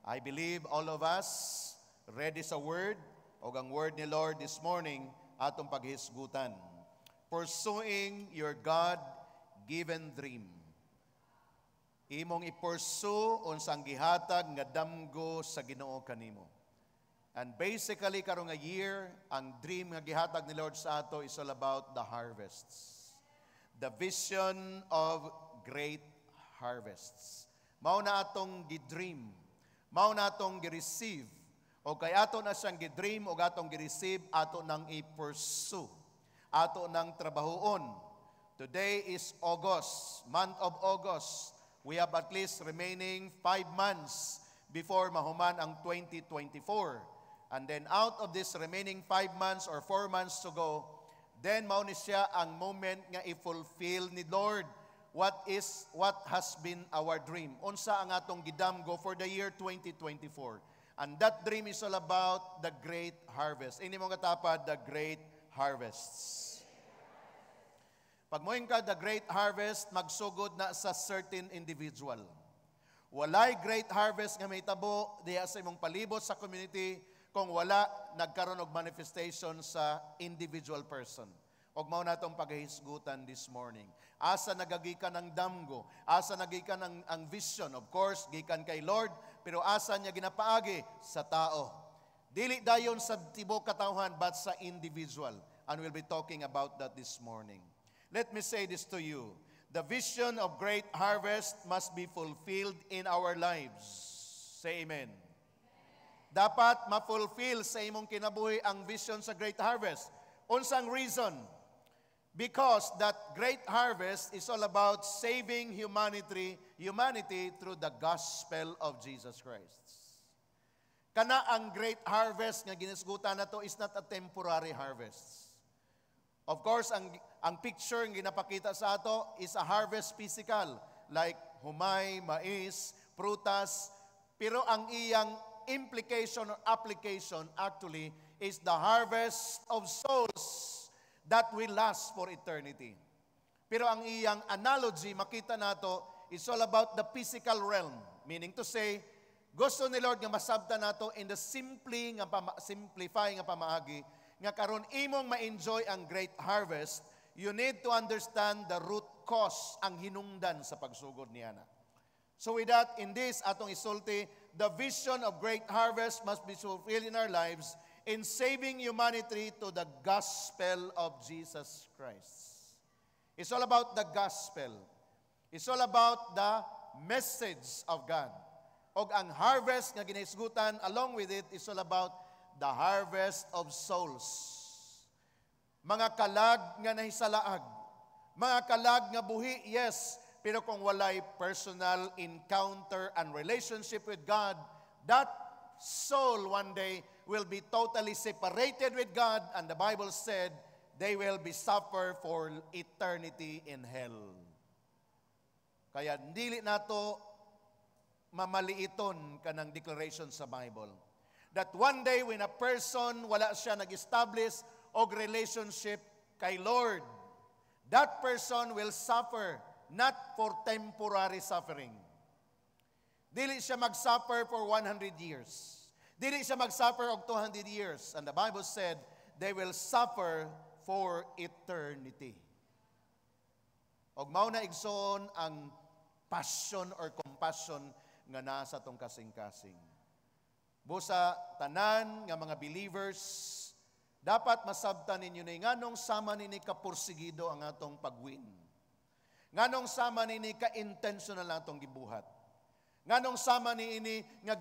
I believe all of us ready sa word o ang word ni Lord this morning atong paghisgutan. Pursuing your God-given dream. Imong i-pursue unsang gihatag nga damgo sa Ginoo kanimo. And basically karong nga year, ang dream nga gihatag ni Lord sa ato is all about the harvests. The vision of great harvests. Mao na atong gidream. Mao na atong gi-receive. O kay ato na siyang gidream o atong gi-receive, ato nang i-pursue. Ato nang trabahoon. Today is August, month of August. We have at least remaining 5 months before mahuman ang 2024. And then out of this remaining 5 months or 4 months to go, then mao ni siya ang moment nga i-fulfill ni Lord what has been our dream. Unsa ang atong gidamgo for the year 2024. And that dream is all about the great harvest. Ini mo katapad, the great harvests. Pag moing ka, the great harvest, magsugod na sa certain individual. Walay great harvest nga may tabo diya sa imong palibot sa community kung wala nagkaroon og manifestation sa individual person. Og mao natong paghisgutan this morning. Asa nagagikan ang damgo, asa nagikan ang vision, of course, gikan kay Lord, pero asa niya ginapaagi sa tao. Dili dayon sa tibok katawhan but sa individual. And we'll be talking about that this morning. Let me say this to you. The vision of great harvest must be fulfilled in our lives. Say amen. Dapat ma-fulfill sa imong kinabuhi ang vision sa great harvest. Unsang reason? Because that great harvest is all about saving humanity through the gospel of Jesus Christ. Kana ang great harvest nga ginisgutan nato is not a temporary harvest. Of course, ang picture nga ginapakita sa ato is a harvest physical, like humay, mais, prutas, pero ang iyang implication or application actually is the harvest of souls that will last for eternity. Pero ang iyang analogy, makita nato, is all about the physical realm. Meaning to say, gusto ni Lord nga masabta nato in the simplifying nga pamaagi, nga karon imong ma-enjoy ang great harvest, you need to understand the root cause, ang hinungdan sa pagsugod niya na. So with that, in this atong isulti, the vision of great harvest must be fulfilled in our lives in saving humanity to the gospel of Jesus Christ. It's all about the gospel. It's all about the message of God. Og ang harvest nga ginahisgutan along with it is all about the harvest of souls. Mga kalag nga nahisalaag. Mga kalag nga buhi, yes, pero kung walay personal encounter and relationship with God, that soul one day will be totally separated with God, and the Bible said they will be suffer for eternity in hell. Kaya dili nato mamaliiton kanang declaration sa Bible that one day when a person wala siya nag-establish og relationship kay Lord, that person will suffer not for temporary suffering. Dili siya mag-suffer for 100 years. Dili siya mag-suffer og 200 years. And the Bible said, they will suffer for eternity. Og mao na igsoon ang passion or compassion nga nasa tong kasing-kasing. Busa tanan nga mga believers, dapat masabtan ninyo na nganong sama nini kapursigido ang atong pagwin. Nganong sama nini ka-intentional natong gibuhat. Nganong sama niini nga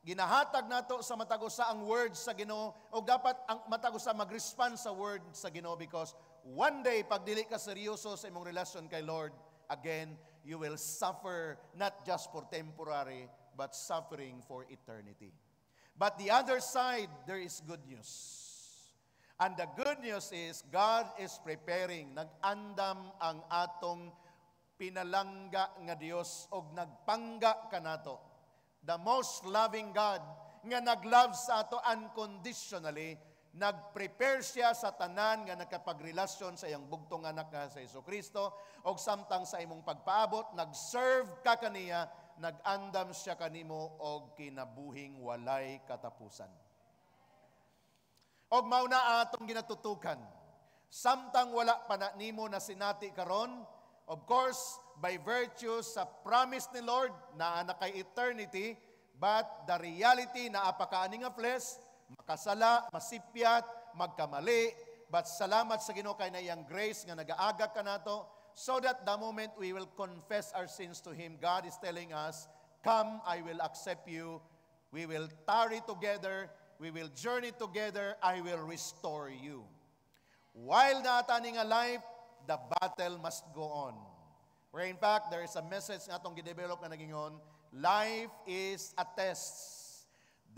ginahatag nato sa matagusa ang words sa Ginoo o dapat ang matagusa mag-respond sa word sa Ginoo because one day pag dili ka seryoso sa imong relasyon kay Lord, again you will suffer not just for temporary but suffering for eternity. But the other side, there is good news. And the good news is God is preparing, nag-andam ang atong pinalangga nga Dios og nagpangga kanato. The most loving God nga naglove sa ato unconditionally, nag-prepare siya sa tanan nga nakapagrelasyon sa iyang bugtong anak nga sa Hesukristo og samtang sa imong pagpaabot, nag-serve ka kaniya nag-andam siya kanimo og kinabuhing walay katapusan. Og mao na ang atong ginatutukan. Samtang wala pa na nimo na sinati karon, of course, by virtue sa promise ni Lord na kay eternity, but the reality na apakaani nga flesh, makasala, masipyat, magkamali, but salamat sa Ginoo kay na iyang grace nga nagaagak ka nato, so that the moment we will confess our sins to Him, God is telling us, come, I will accept you, we will tarry together, we will journey together, I will restore you. While nataning alive, the battle must go on. Where in fact, there is a message nga itong gidevelop na nagingon, life is a test.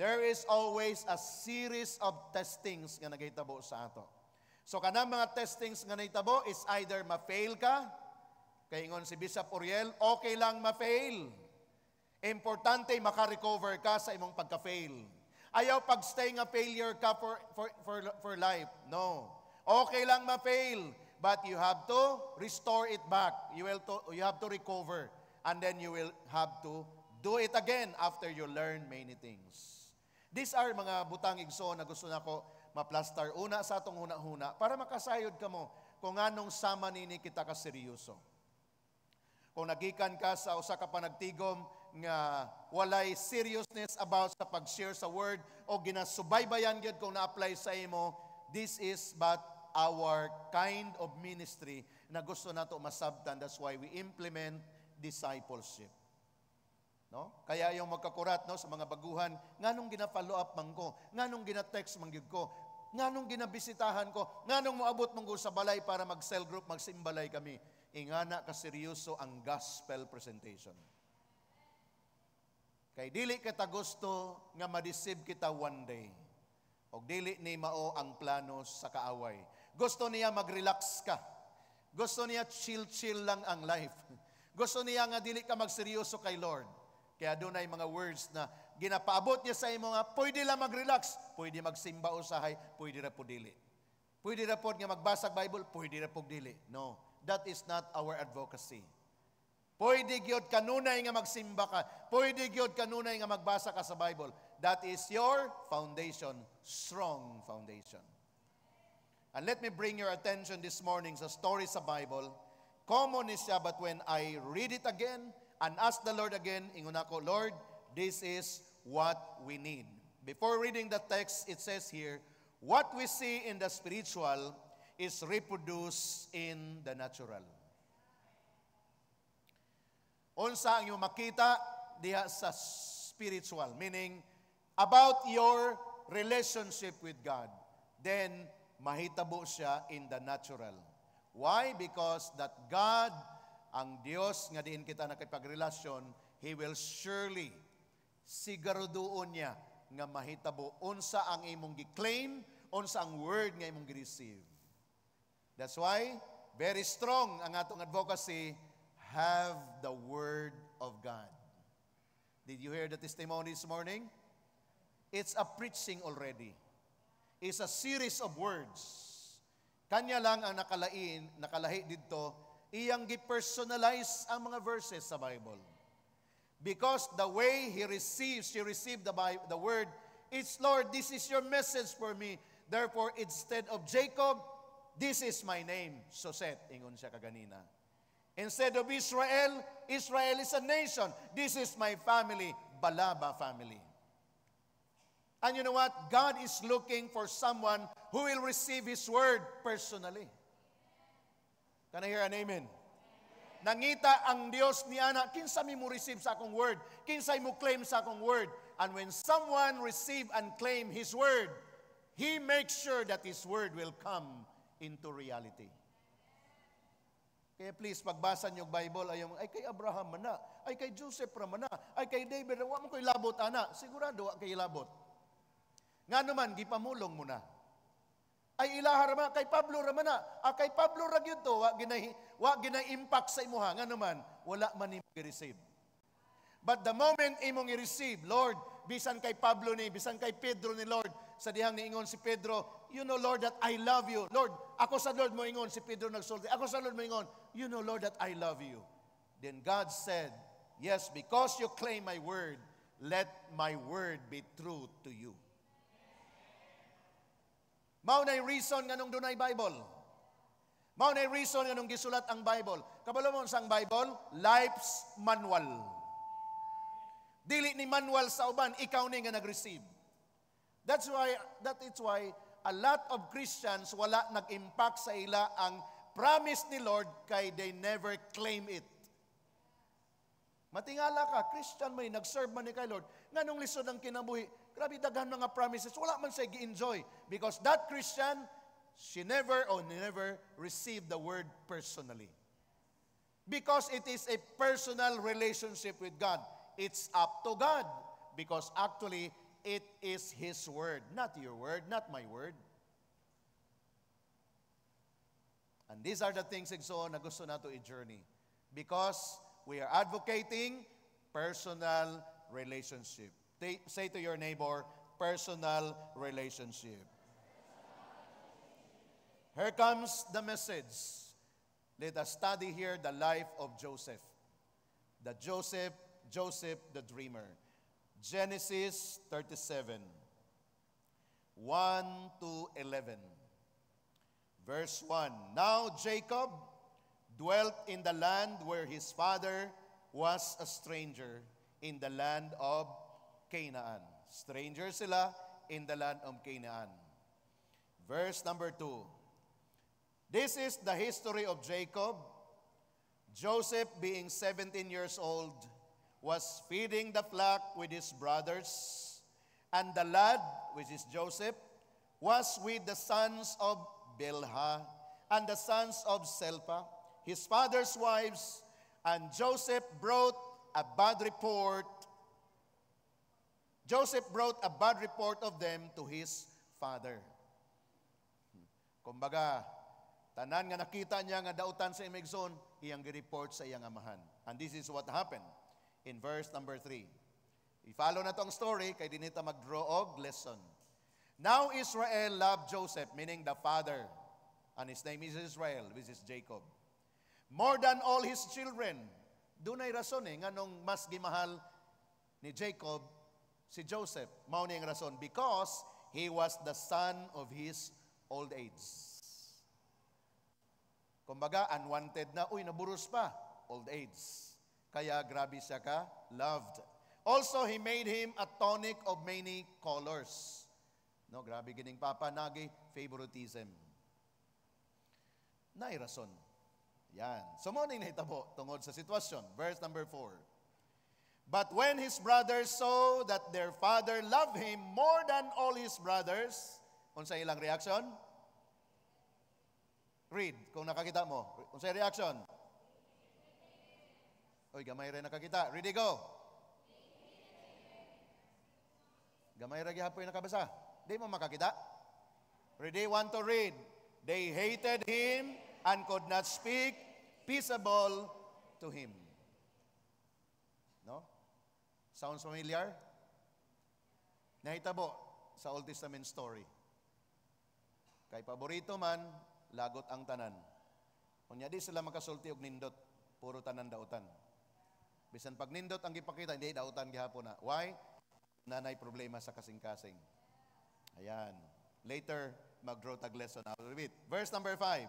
There is always a series of testings nga nagahitabo sa ato. So kanang mga testings nga nahitabo is either ma-fail ka, kay ingon si Bishop Uriel, okay lang ma-fail. Importante maka-recover ka sa imong pagka-fail. Ayaw pag-stay nga failure ka for life. No. Okay lang ma-fail, but you have to restore it back. You have to recover. And then you will have to do it again after you learn many things. These are mga butang igsoon na gusto nako maplastar una sa atong huna-huna para makasayod ka mo kung anong sama nini kita ka seryoso. Kung nagikan ka sa usa ka panagtigom nga walay seriousness about sa pag-share sa word o ginasubaybayan gyud kung na-apply sa imo, this is but our kind of ministry na gusto nato masabtan. That's why we implement discipleship. No? Kaya yung magkakurat no sa mga baguhan, nganong gina-follow up man ko, nganong gina-text man gyud ko, nganong ginabisitahan ko, nganong moabot man ko sa balay para mag-cell group, magsimbalay kami. Ingana ka seryoso ang gospel presentation. Kay dili kita gusto nga ma-deceive kita one day. Og dili ni mao ang plano sa kaaway. Gusto niya mag-relax ka. Gusto niya chill lang ang life. Gusto niya nga dili ka magseryoso kay Lord. Kaya doon ay mga words na ginapaabot niya sa imo nga, pwede lang mag-relax, pwede magsimba usahay, pwede ra po dili. Pwede ra po nga magbasag Bible, pwede ra po dili. No, that is not our advocacy. Pwede gyud kanunay nga magsimba ka, pwede gyud kanunay nga magbasa ka sa Bible. That is your foundation, strong foundation. And let me bring your attention this morning sa story sa Bible. Common is siya, but when I read it again, and ask the Lord again, ingon ako, Lord, this is what we need. Before reading the text, it says here, what we see in the spiritual is reproduced in the natural. Unsa ang iyong makita diha sa spiritual, meaning about your relationship with God, then mahitabo siya in the natural. Why? Because that God, ang Diyos nga diin kita nakipagrelasyon, He will surely siguraduon niya nga mahitabo unsa ang imong gi-claim, unsa ang word nga imong gi-receive. That's why very strong ang atong advocacy, have the word of God. Did you hear the testimony this morning? It's a preaching already. It's a series of words. Kanya lang ang nakalahi dito, iyang gi-personalize ang mga verses sa Bible. Because the way she received the word, it's, Lord, this is your message for me. Therefore, instead of Jacob, this is my name, Soset, ingon siya kaganina. Instead of Israel, Israel is a nation. This is my family, Balaba family. And you know what? God is looking for someone who will receive His word personally. Can I hear an amen? Nangita ang Dios ni ana, kinsay mo receive sa akong word, kinsay mo claim sa akong word. And when someone receive and claim His word, He makes sure that His word will come into reality. Kaya please, pagbasa niyo Bible, ay kay Abraham man na, ay kay Joseph man na, ay kay David, wa mo ko'y labot ana, sigurado wa kay labot. Nga naman, gipamulong mo na. Ay ilaha raman, kay Pablo raman na. Kay Pablo ra gyud to, wa gina-impact sa imuha. Nga naman, wala man imong i-receive. But the moment imong i-receive, Lord, bisan kay Pablo ni, bisan kay Pedro ni Lord, sa dihang niingon si Pedro, you know, Lord, that I love you. Lord, ako sa Lord mo ingon, si Pedro nagsulti. Ako sa Lord mo ingon, you know, Lord, that I love you. Then God said, Yes, because you claim my word, let my word be true to you. Mao na reason nga nung dunay Bible. Mao na reason nga nung gisulat ang Bible. Kabalo mo sang Bible, life's manual. Dili ni manual sa uban, ikaw ni nga nag-receive. That is why a lot of Christians wala nag-impact sa ila ang promise ni Lord kay they never claim it. Matingala ka, Christian may nag-serve man ni kay Lord, nganong lisod ang kinabuhi, grabe daghan mga promises, wala man siya gi-enjoy. Because that Christian, she never received the word personally. Because it is a personal relationship with God. It's up to God. Because actually, it is His word, not your word, not my word. And these are the things na gusto nato i-journey. Because we are advocating personal relationship. Say to your neighbor, personal relationship. Here comes the message. Let us study here the life of Joseph. Joseph the dreamer. Genesis 37, 1 to 11. Verse 1. Now Jacob dwelt in the land where his father was a stranger, in the land of Canaan. Stranger sila in the land of Canaan. Verse number 2. This is the history of Jacob. Joseph, being 17 years old, was feeding the flock with his brothers, and the lad, which is Joseph, was with the sons of Bilhah and the sons of Selpa, his father's wives, and Joseph brought a bad report of them to his father. Kumbaga, tanan nga nakita niya nga dautan sa imigson, iyang gi-report sa iyang amahan. And this is what happened in verse number 3. I-follow na tong story, kay dinita mag-draw og lesson. Now Israel loved Joseph, meaning the father, and his name is Israel, which is Jacob, more than all his children. Dunay rason nganong mas gimahal ni Jacob si Joseph. Mao ni ang rason, because he was the son of his old age. Kumbaga, unwanted na, naburos pa, old age. Kaya grabe siya ka, loved. Also, he made him a tonic of many colors. No, grabe gining papa, nagi, favoritism. Nairason. Yan. So, mo ning nahitabo tungod sa sitwasyon. Verse number 4. But when his brothers saw that their father loved him more than all his brothers, unsa ilang reaction? Read, kung nakakita mo. Unsa reaction? Oy, gamay rin nakakita. Ready, go. Gamay rin gihapon nakabasa. Di mo makakita? Ready, want to read. They hated him and could not speak peaceable to him. No? Sounds familiar? Nahitabo sa Old Testament story. Kay paborito man, lagot ang tanan. Kunya di sila makasulti og nindot, puro tanan dautan. Bisan pag nindot ang gipakita, hindi dautan gihapon na. Why? Nanay problema sa kasing-kasing. Ayan. Later, mag-draw tag lesson. I'll read. Verse number 5.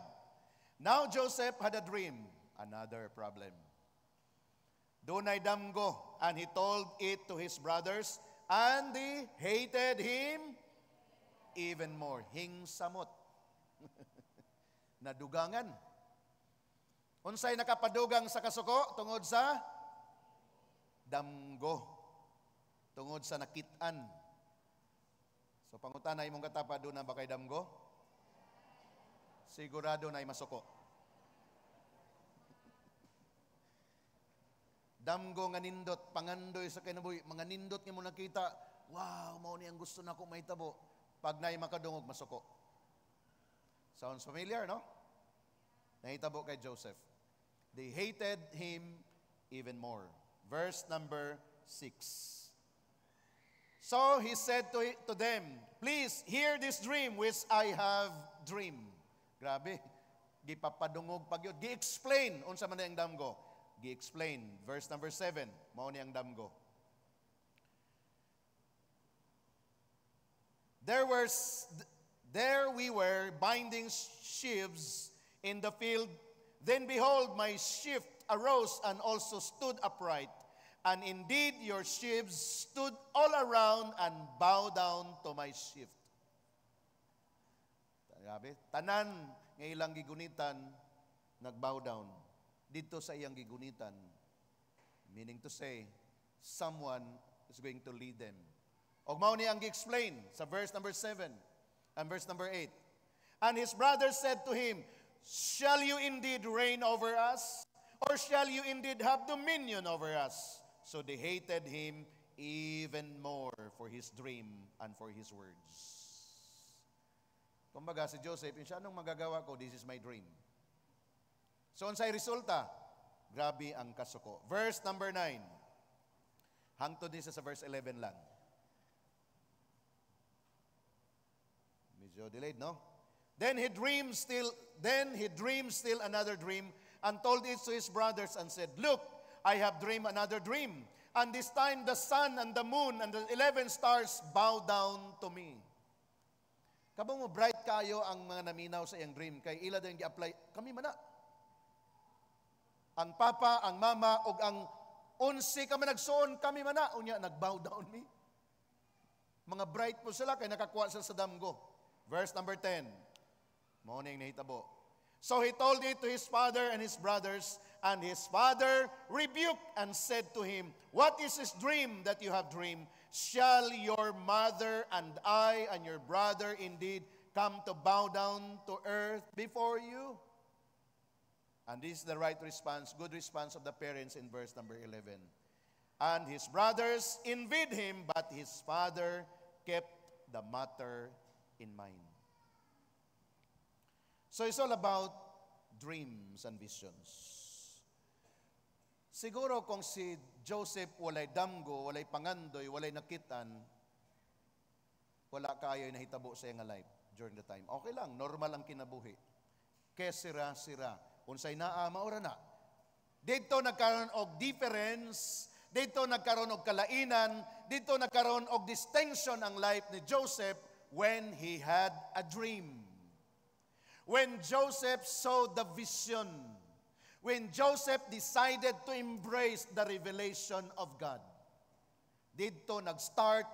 Now Joseph had a dream. Another problem. Dunay damgo, and he told it to his brothers, and they hated him even more. Hingsamot. Nadugangan. Unsay nakapadugang sa kasuko tungod sa damgo. Tungod sa nakitaan. So pangutanay imong katapa doon na ba kay damgo? Sigurado na ay masuko. Damgo nga nindot, pangandoy sa kinabuhi, mga nindot nga mo nakita, wow, mao ni ang gusto nako mahitabo. Pag naay makadungog, masuko. Sounds familiar, no? Nahitabo kay Joseph. They hated him even more. Verse number 6. So he said to them, please hear this dream which I have dreamed. Grabe, gipapadungog pagyod, gi-explain unsa man ang damgo. gi-explain. Verse number 7, mao ni ang damgo. There we were binding sheaves in the field. Then behold, my sheaf arose and also stood upright. And indeed, your sheaves stood all around and bowed down to my sheaf. Tanan nga ilang gigunitan, nagbow down. Dito sa iyang gigunitan, meaning to say, someone is going to lead them. Og mao ni ang gi-explain sa verse number 7 and verse number 8. And his brothers said to him, shall you indeed reign over us? Or shall you indeed have dominion over us? So they hated him even more for his dream and for his words. Kumbaga si Joseph, siya anong magagawa ko? This is my dream. So unsay resulta? Grabe ang kasuko. Verse number 9. Hangtod din sa verse 11 lang. Medyo delayed, no? Then he dreamed still another dream and told it to his brothers and said, look, I have dreamed another dream. And this time the sun and the moon and the 11 stars bow down to me. Kabang mo bright kayo ang mga naminaw sa iyang dream kay ila din gi-apply kami mana. Ang papa, ang mama ug ang 11 kami nagsuon kami mana unya nagbow down me. Mga bright po sila kay nakakuha sila sa damgo. Verse number 10. Mao ning nahitabo. So he told it to his father and his brothers, and his father rebuked and said to him, what is this dream that you have dreamed? Shall your mother and I and your brother indeed come to bow down to earth before you? And this is the right response, good response of the parents in verse number 11. And his brothers envied him, but his father kept the matter in mind. So it's all about dreams and visions. Siguro kung si Joseph walay damgo, walay pangandoy, walay nakitan, wala kayo nahitabo sa iyang life during the time. Okay lang, normal ang kinabuhi. Kesira-sira. Unsay naa, maura na. Dito nagkaroon og difference, dito nagkaroon og kalainan, dito nagkaroon og distinction ang life ni Joseph when he had a dream. When Joseph saw the vision, when Joseph decided to embrace the revelation of God, dito nag-start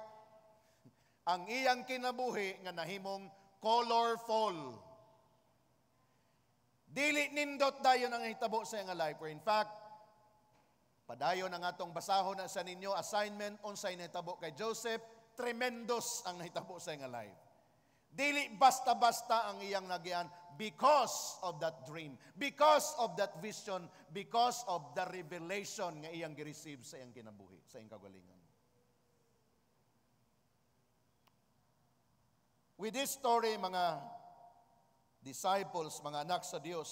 ang iyang kinabuhi nga nahimong colorful. Dili nindot dayon ang hitabo sa iyang life. In fact, padayon ang atong basahon na sa ninyo, assignment unsay nahitabo kay Joseph, tremendous ang nahitabo sa iyang life. Dili basta-basta ang iyang nagian because of that dream, because of that vision, because of the revelation nga iyang gi-receive sa iyang kinabuhi, sa iyang kagalingan. With this story, mga disciples, mga anak sa Diyos,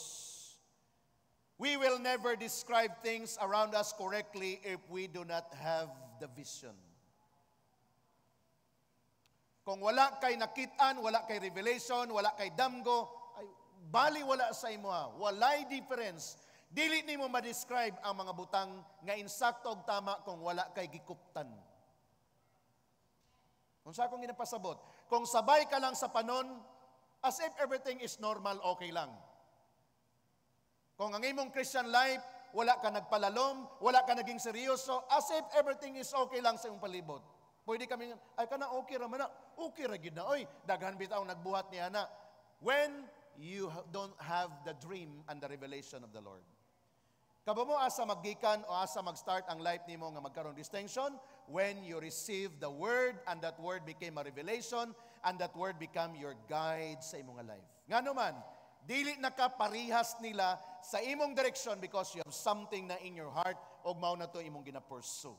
we will never describe things around us correctly if we do not have the vision. Kung wala kay nakitaan, wala kay revelation, wala kay damgo, ay bali wala sa imo ha. Walay difference. Dili nimo ma-describe ang mga butang nga insakto og tama kung wala kay gikuptan. Kung sa akong ginapasabot, kung sabay ka lang sa panon, as if everything is normal, okay lang. Kung ang imong Christian life, wala ka nagpalalom, wala ka naging seryoso, as if everything is okay lang sa imong palibot. Pwede kami, ay ka na okay raman na, okay ra gyud na, oy, daghan bitaw nagbuhat niya na. When you don't have the dream and the revelation of the Lord. Kaba mo asa maggikan o asa mag-start ang life nimo nga magkaroon distinction when you receive the word and that word became a revelation and that word become your guide sa imong life. Ngano man, dili nakaparihas nila sa imong direction because you have something na in your heart og mao na to imong gina-pursue.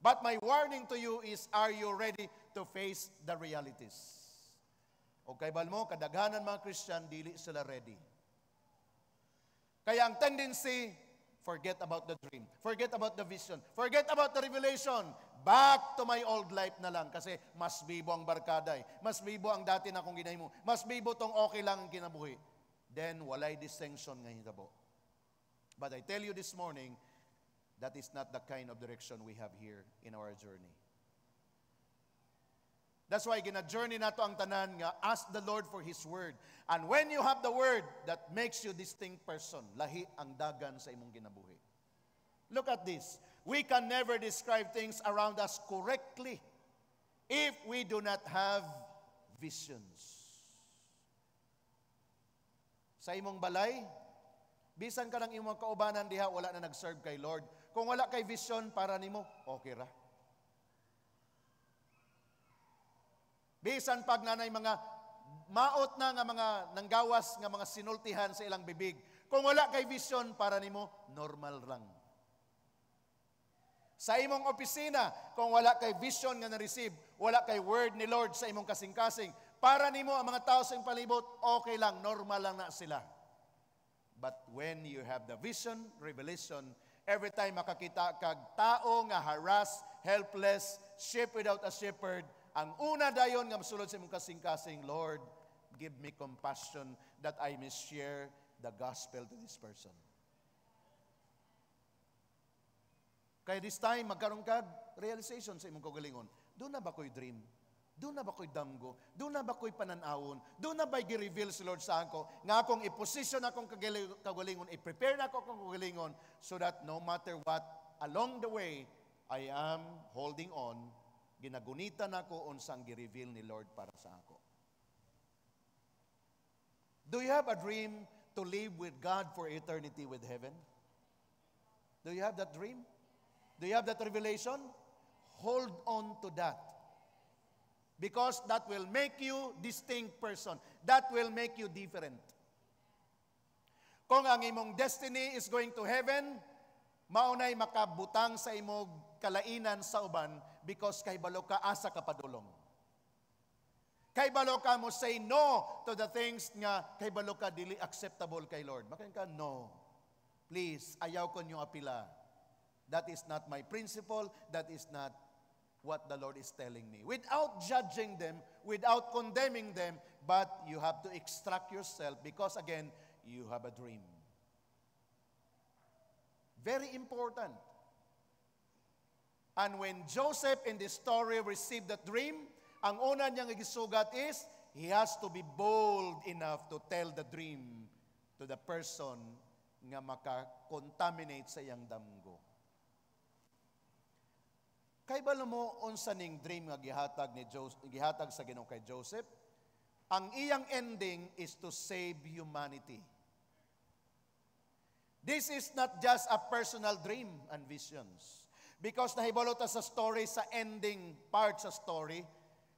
But my warning to you is, are you ready to face the realities? O kay balmo, kadaghanan mga Christian, dili sila ready. Kaya ang tendency, forget about the dream, forget about the vision, forget about the revelation, back to my old life na lang. Kasi mas bibo ang barkaday, mas bibo ang dati na kong ginahimo, mas bibo tong okay lang ang kinabuhi. Then, walay distinction nga hitabo. But I tell you this morning, that is not the kind of direction we have here in our journey. That's why gina-journey nato ang tanan nga ask the Lord for His Word. And when you have the Word, that makes you distinct person. Lahi ang dagan sa imong ginabuhi. Look at this. We can never describe things around us correctly if we do not have visions. Sa imong balay, bisan ka ng imong kaubanan diha, wala na nag-serve kay Lord. Kung wala kay vision para nimo, okay ra. Bisan pag nanay mga maot na nga mga nanggawas nga mga sinultihan sa ilang bibig, kung wala kay vision para nimo, normal lang. Sa imong opisina, kung wala kay vision nga na-receive, wala kay word ni Lord sa imong kasing-kasing, para nimo ang mga tao sa imong palibot, okay lang, normal lang na sila. But when you have the vision, revelation, every time makakita kag tao nga harass, helpless, sheep without a shepherd, ang una dayon nga masulod sa imong kasing-kasing, Lord, give me compassion that I may share the gospel to this person. Kaya this time, magkaroon kag realization sa imong kagalingon. Doon na ba ko'y dream? Doon na ba ko'y damgo? Doon na ba ko'y pananawon? Doon na ba'y gi-reveal si Lord sa ako? Nga akong i-position akong kagalingon, i-prepare na ako akong kagalingon so that no matter what, along the way, I am holding on, ginagunita na ko unsang gi-reveal ni Lord para sa ako. Do you have a dream to live with God for eternity with heaven? Do you have that dream? Do you have that revelation? Hold on to that. Because that will make you distinct person. That will make you different. Kung ang imong destiny is going to heaven, maunay makabutang sa imong kalainan sa uban because kay balo ka asa ka padulong. Kay balo ka mo say no to the things nga kay balo ka dili acceptable kay Lord. Makain ka, no. Please, ayaw ko nyo apila. That is not my principle. That is not what the Lord is telling me. Without judging them, without condemning them, but you have to extract yourself because again, you have a dream. Very important. And when Joseph in this story received that dream, ang una niyang gisugat is, he has to be bold enough to tell the dream to the person nga maka-contaminate sa iyang damgo. Kay balo mo unsa ning dream nga gihatag sa Ginoo kay Joseph? Ang iyang ending is to save humanity. This is not just a personal dream and visions. Because nahibalo ta sa story, sa ending part sa story,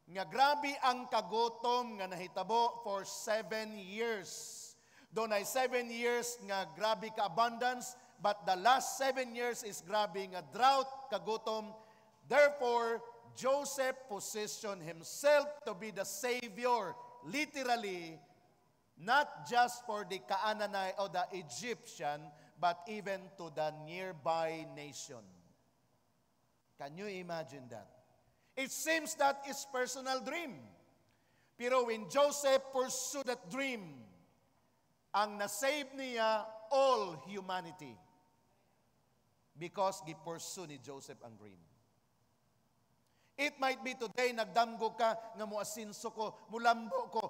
nga grabe ang kagutom nga nahitabo for 7 years. Doon ay 7 years nga grabe ka abundance, but the last 7 years is grabe nga drought, kagutom. Therefore, Joseph positioned himself to be the Savior, literally, not just for the Canaanite or the Egyptian, but even to the nearby nation. Can you imagine that? It seems that is personal dream. Pero when Joseph pursued that dream, ang nasave niya all humanity. Because gi-pursue ni Joseph ang dream. It might be today, nagdamgo ka, nga muasinso ko, mulambo ko,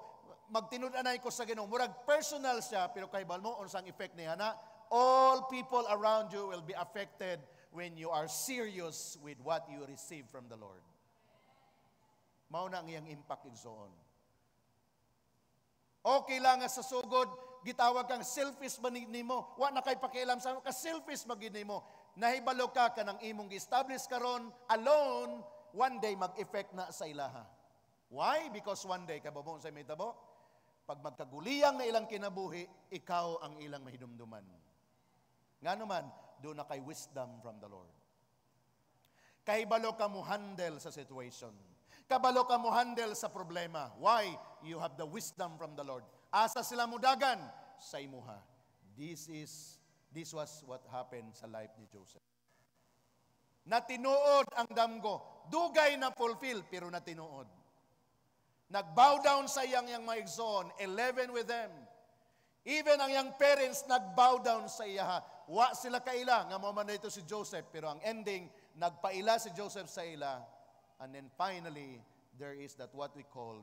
magtinud-anay ko sa Ginoo. Murag personal siya, pero kay balmo, unsang effect niya na, all people around you will be affected when you are serious with what you receive from the Lord. Mao na ang iyang impact igsoon. Okay lang nga sa sugod, gitawag kang selfish ba nimo? Wa na kay pakialam sa ka selfish ba gid nimo? Nahibalo ka kanang imong gi-establish karon alone, one day mag-effect na sa ilaha. Why? Because one day, kababong sa may tabo, pag magkaguliyang na ilang kinabuhi, ikaw ang ilang mahidumduman. Nga naman, doon na kay wisdom from the Lord. Kahibalo ka mo handle sa situation. Kabalo ka mo handle sa problema. Why? You have the wisdom from the Lord. Asa sila mudagan sa imuha. This was what happened sa life ni Joseph. Natinuod ang damgo. Dugay na fulfill, pero natinuod. Nag-bow down sa iyang maigsoon, 11 with them. Even ang iyang parents nag-bow down sa iya. wa sila kaila, nga mo man dito si Joseph, pero ang ending, nagpaila si Joseph sa ila, and then finally, there is that what we call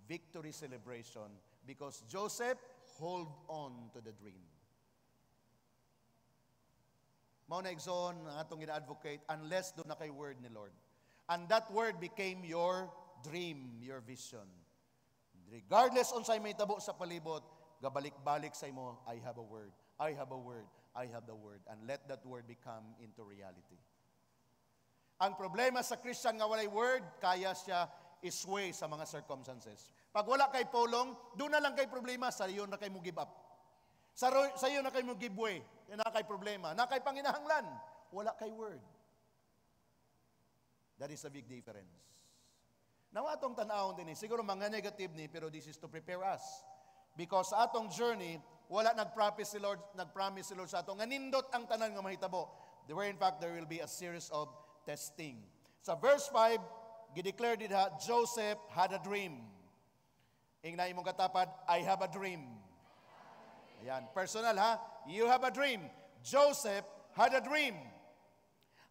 victory celebration, because Joseph hold on to the dream. Mao na igsoon ang atong gina-advocate, unless doon na kay word ni Lord. And that word became your dream, your vision. Regardless unsay may tabo sa palibot, gabalik-balik sa imo, I have a word, I have a word, I have the word, and let that word become into reality. Ang problema sa Christian nga walay word, kaya siya isway sa mga circumstances. Pag wala kay pulong, doon na lang kay problema, sa iyo na kay mo give up. Sa iyo na kay mo give way, na kay problema, na kay panginahanglan, wala kay word. That is a big difference. Now, atong tanawon din siguro mga negative ni, pero this is to prepare us. Because sa atong journey, wala nagpromise si Lord sa atong, nga nindot ang tanan nga mahitabo. Where in fact, there will be a series of testing. Sa verse 5, gideclare dita, Joseph had a dream. Ingna imong katapat, I have a dream. Ayan, personal ha? You have a dream. Joseph had a dream.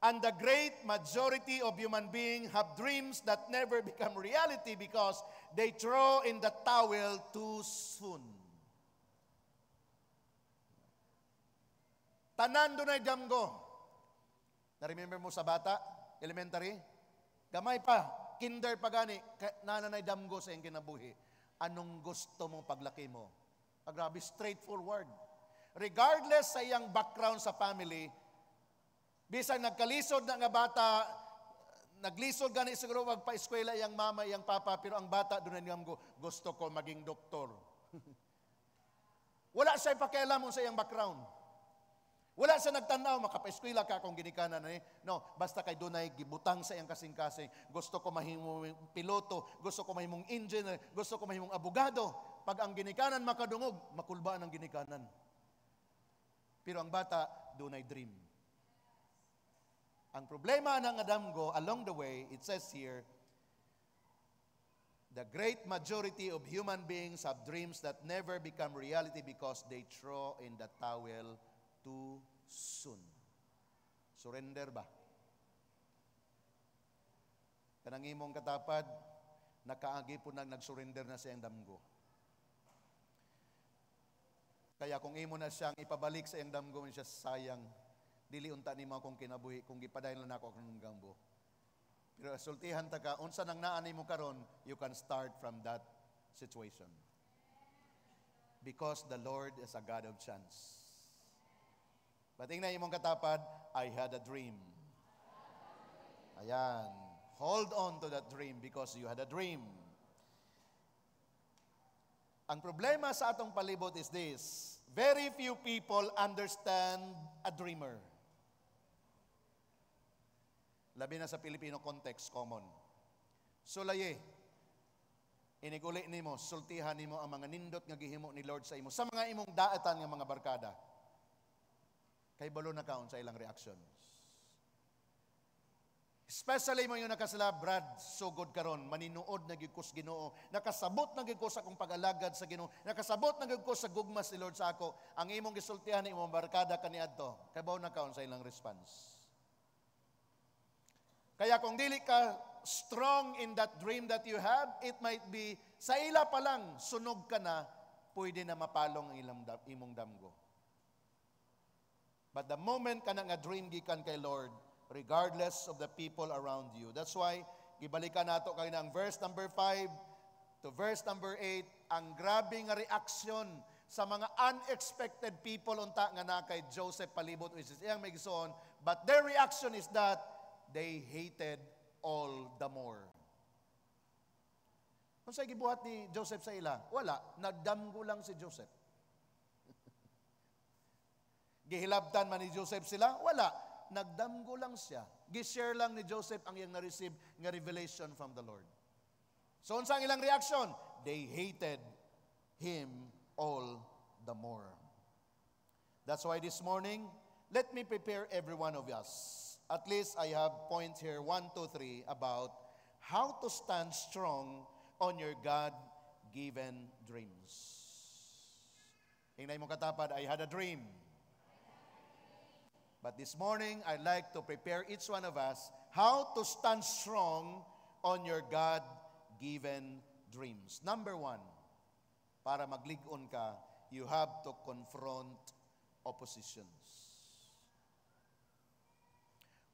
And the great majority of human beings have dreams that never become reality because they throw in the towel too soon. Tanan dunay damgo. Na-remember mo sa bata? Elementary? Gamay pa. Kinder pa gani. Nananay damgo sa iyong kinabuhi. Anong gusto mo paglaki mo? Grabe, straightforward. Regardless sa iyang background sa family, bisang nagkalisod na nga bata, naglisod gani siguro magpa-eskwela iyang mama, iyang papa, pero ang bata doon na gusto ko maging doktor. Wala siya pakialam sa iyang background. Wala siya nagtanaw, makapa-eskwela ka kung ginikanan na no, basta kay dunay gibutang sa iyang kasing-kasing. Gusto ko mahimong piloto, gusto ko mahimong engineer, gusto ko mahimong abogado. Pag ang ginikanan makadungog, makulbaan ang ginikanan. Pero ang bata, dunay dream. Ang problema ng adamgo, along the way, it says here, the great majority of human beings have dreams that never become reality because they throw in the towel too soon. Surrender ba? Kanang imong katapad, nakaagi po nang nagsurrender na siyang damgo. Kaya kung imo na siyang ipabalik sa iyang damgo, siya sayang, dili unta nimo akong kinabuhi kung gipadayon lang ako akong damgo. Pero sultihan ta ka, unsa nang naanay mo karon, you can start from that situation. Because the Lord is a God of chance. But tingnan imong katapad, I had a dream. Ayan. Hold on to that dream because you had a dream. Ang problema sa atong palibot is this. Very few people understand a dreamer. Labi na sa Filipino context, common. Sulaye, iniguli nimo, sultihan nimo ang mga nindot nga gihimo ni Lord sa imo. Sa mga imong daatan nga mga barkada, kay balo na kaon sa ilang reactions. Especially mo yung nakasala, Brad, sugod karon, maninuod na gyud ko sa Ginoo, nakasabot na gyud ko sa akong pag-alagad sa Ginoo, nakasabot na gyud ko sa gugma si Lord sa ako. Ang imong gisultihan ni imong barkada kaniadto, kay balo na kaon sa ilang response. Kaya kung dili ka strong in that dream that you have, it might be sa ila pa lang sunog ka na, pwede na mapalong ang imong damgo. But the moment ka na nga dream gikan kay Lord, regardless of the people around you. That's why, gibalikan nato kay ng verse number 5 to verse number 8, ang grabe nga reaksyon sa mga unexpected people unta nga na kay Joseph palibot, which is iyang magison, but their reaction is that they hated all the more. Kung sa'y gibuhat ni Joseph sa ila? Wala, nagdamgo lang si Joseph. Gihilabtan man ni Joseph sila? Wala. Nagdamgo lang siya. Gishare lang ni Joseph ang iyang na-receive nga revelation from the Lord. So, unsang ilang reaction? They hated him all the more. That's why this morning, let me prepare every one of us. At least I have points here, 1, 2, 3, about how to stand strong on your God-given dreams. Tingnan mo katapad, I had a dream. But this morning, I'd like to prepare each one of us how to stand strong on your God-given dreams. Number one, para magligon ka, you have to confront oppositions.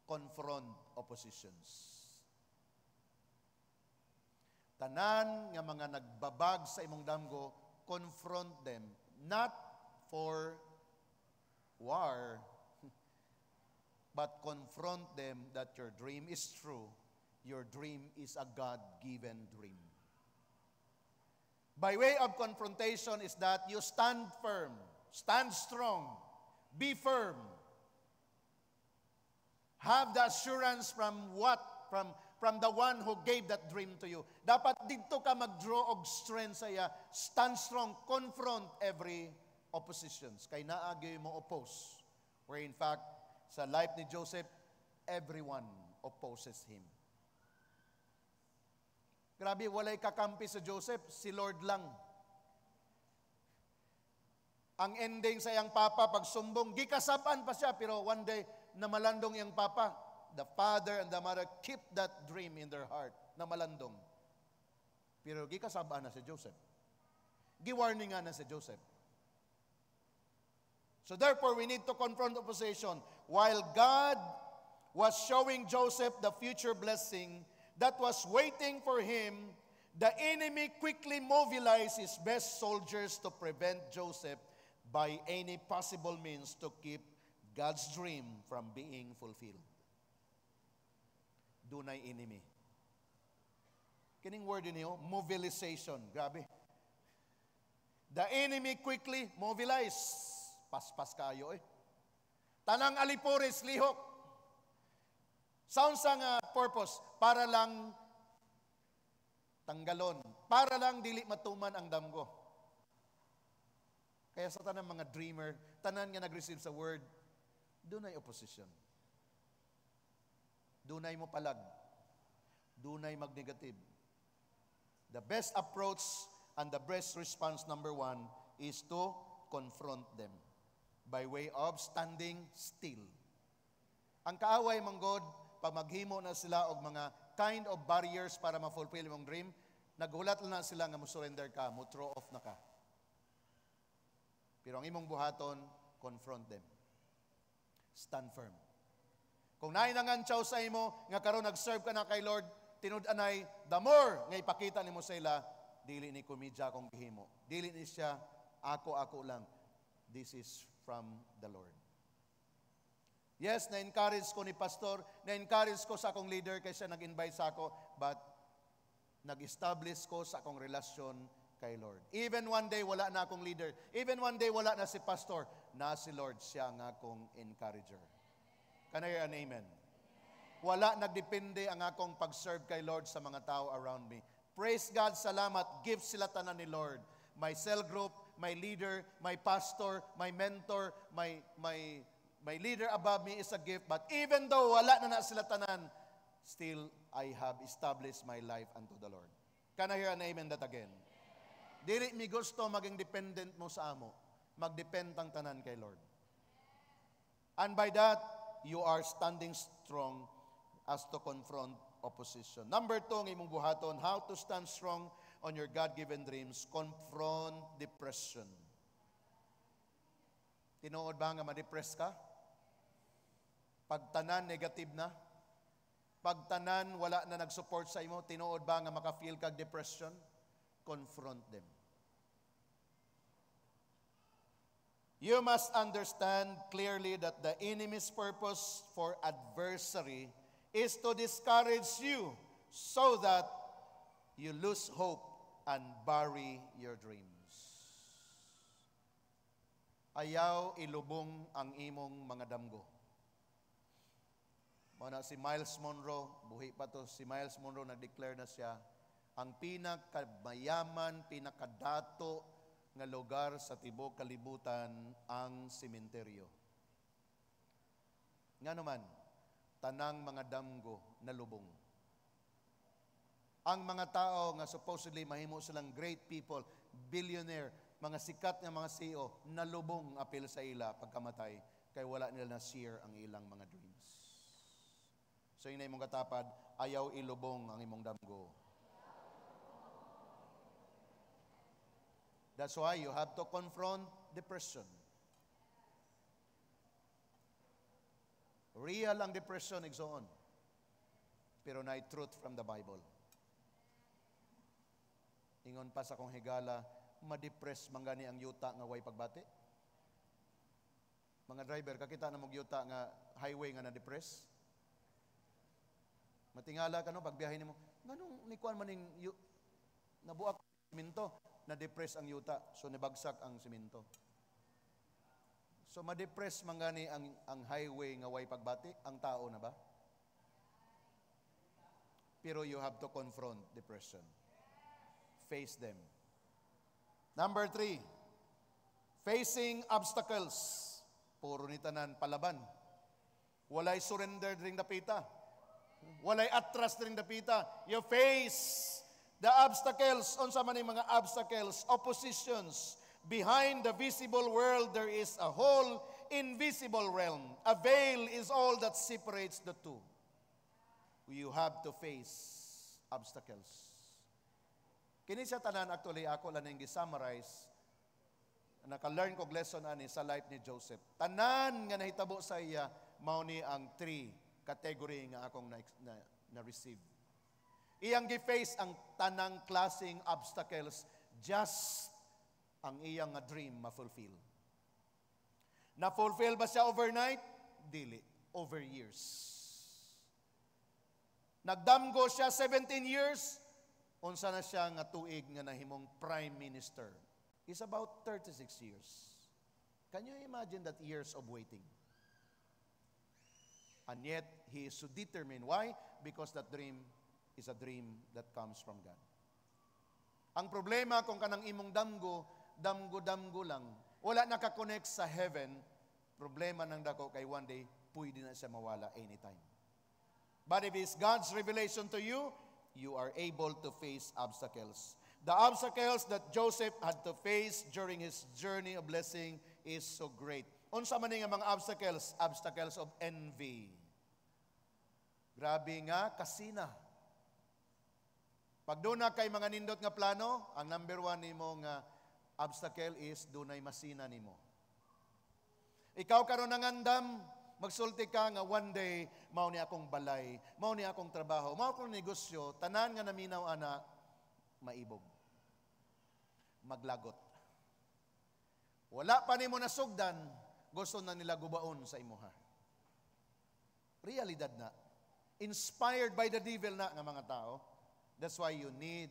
Confront oppositions. Tanan nga mga nagbabag sa imong damgo, confront them. Not for war, but confront them that your dream is true. Your dream is a God-given dream. By way of confrontation is that you stand firm, stand strong, be firm. Have the assurance from what? From the one who gave that dream to you. Dapat dito ka mag-draw og strength sa iya. Stand strong, confront every oppositions. Kay naagay mo oppose. Where in fact, sa life ni Joseph, everyone opposes him. Grabe, walay kakampi sa Joseph, si Lord lang. Ang ending sa iyang papa, pagsumbong, gikasapan pa siya, pero one day, namalandong iyang papa. The father and the mother keep that dream in their heart, namalandong. Pero gikasabaan na si Joseph. Giwarningan na si Joseph. So therefore, we need to confront opposition. While God was showing Joseph the future blessing that was waiting for him, the enemy quickly mobilized his best soldiers to prevent Joseph by any possible means to keep God's dream from being fulfilled. Dunay enemy. Kining word niyo, mobilization. Grabe. The enemy quickly mobilized. Paspas kayo eh. Tanang alipuris, lihok. Sound sa nga purpose, para lang tanggalon. Para lang dili matuman ang damgo. Kaya sa tanang mga dreamer, tanan nga nag-receive sa word, dunay opposition. Dunay mo palag. Dunay mag-negative. The best approach and the best response, number one, is to confront them by way of standing still. Ang kaaway, manggod, pag maghimo na sila og mga kind of barriers para ma-fulfill mong dream, naghulat na sila nga mo-surrender ka, mo-throw off na ka. Pero ang imong buhaton, confront them. Stand firm. Kung nainangantsaw sa imo, nga karon nag-serve ka na kay Lord, tinud-anay, the more nga ipakita nimo sa ila, dili ni komedya kong gihimo. Dili ni siya, ako lang. This is from the Lord. Yes, na-encourage ko ni pastor, na-encourage ko sa akong leader kaya siya nag-invite sa ako, but nag-establish ko sa akong relasyon kay Lord. Even one day, wala na akong leader. Even one day, wala na si pastor. Na si Lord, siya nga akong encourager. Can I hear an amen? Wala nagdepende ang akong pag-serve kay Lord sa mga tao around me. Praise God, salamat. Give sila tanan ni Lord. My cell group, my leader, my pastor, my mentor, my leader above me is a gift. But even though wala na sila tanan, still I have established my life unto the Lord. Can I hear an amen that again? Dili mi gusto maging dependent mo sa amo. Magdepend ang tanan kay Lord. And by that, you are standing strong as to confront opposition. Number 2, ng imong buhaton, how to stand strong on your God-given dreams. Confront depression. Tinuod ba nga ma-depress ka? Pagtanan, negative na? Pagtanan, wala na nag-support sa imo? Tinuod ba nga maka-feel kag depression? Confront them. You must understand clearly that the enemy's purpose for adversary is to discourage you so that you lose hope and bury your dreams. Ayaw ilubong ang imong mga damgo. Mana si Miles Monroe, buhi pa to, si Miles Monroe nag-declare na siya, ang pinakamayaman, pinakadato nga lugar sa tibuok kalibutan ang sementeryo. Nga naman, tanang mga damgo na lubong. Ang mga tao nga supposedly mahimo silang great people, billionaire, mga sikat nga mga CEO, nalubong apil sa ila pagkamatay. kay wala nila na-share ang ilang mga dreams. So yun na imong katapad, ayaw ilubong ang imong damgo. That's why you have to confront depression. Real ang depression, igsoon. Pero na truth from the Bible. Ingon pa sa kong higala, ma-depress manggani ang yuta nga way pagbati. Mga driver, kakita na mong yuta nga highway nga na-depress. Matingala ka no, pagbiyahin mo, ganun, nikuan man yung nabuak siminto, na-depress ang yuta, so nabagsak ang siminto. So ma-depress manggani ang highway nga way pagbati, ang tao na ba? Pero you have to confront depression. Face them. Number 3, facing obstacles. Puro ni tanan palaban. Walay surrender ring dapita. Walay atras ring dapita. You face the obstacles. Unsa man mga obstacles, oppositions. Behind the visible world, there is a whole invisible realm. A veil is all that separates the two. You have to face obstacles. Kini sa tanan, actually, ako lang yung gisummarize. Naka-learn kong lesson ani sa life ni Joseph. Tanan nga nahitabo sa iya, mao ni ang 3 category nga akong na-receive. Iyang gi-face ang tanang klaseng obstacles, just ang iyang dream ma-fulfill. Na-fulfill ba siya overnight? Dili. Over years. Nagdamgo siya 17 years, unsa na siya nga tuig nga nahimong prime minister. It's about 36 years. Can you imagine that years of waiting? And yet, he is so determined. Why? Because that dream is a dream that comes from God. Ang problema kung kanang imong damgo lang, wala nakakonect sa heaven, problema ng dako kay one day, pwede na siya mawala anytime. But if it's God's revelation to you, you are able to face obstacles. The obstacles that Joseph had to face during his journey of blessing is so great. Unsa man nga mga obstacles? Obstacles of envy. Grabe nga, kasina. Pag doon na kay mga nindot nga plano, ang number 1 nimo nga obstacle is dunay masina nimo. Ikaw karon nangandam, magsulti ka nga one day, mao ni akong balay, mao ni akong trabaho, mao akong negosyo, tanan nga naminaw ana, maibog. Maglagot. Wala pa nimo nasugdan, gusto na nila gubaon sa imuha. Realidad na. Inspired by the devil na nga mga tao. That's why you need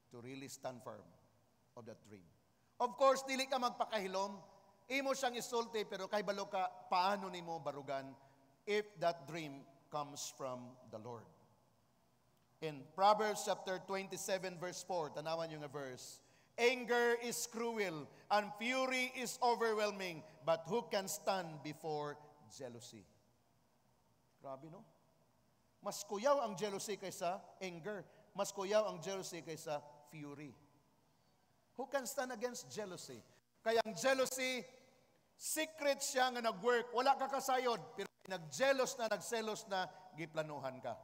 to really stand firm of that dream. Of course, dili ka magpakahilom. Imo siyang isulti, pero kay balo ka, paano nimo barugan if that dream comes from the Lord. In Proverbs chapter 27 verse 4, tanawan yung verse, anger is cruel and fury is overwhelming, but who can stand before jealousy? Grabe, no? Mas kuyaw ang jealousy kaysa anger. Mas kuyaw ang jealousy kaysa fury. Who can stand against jealousy? Kaya ang jealousy, secret siya nga nag-work. Wala ka kasayod, pero nagselos na, giplanuhan ka.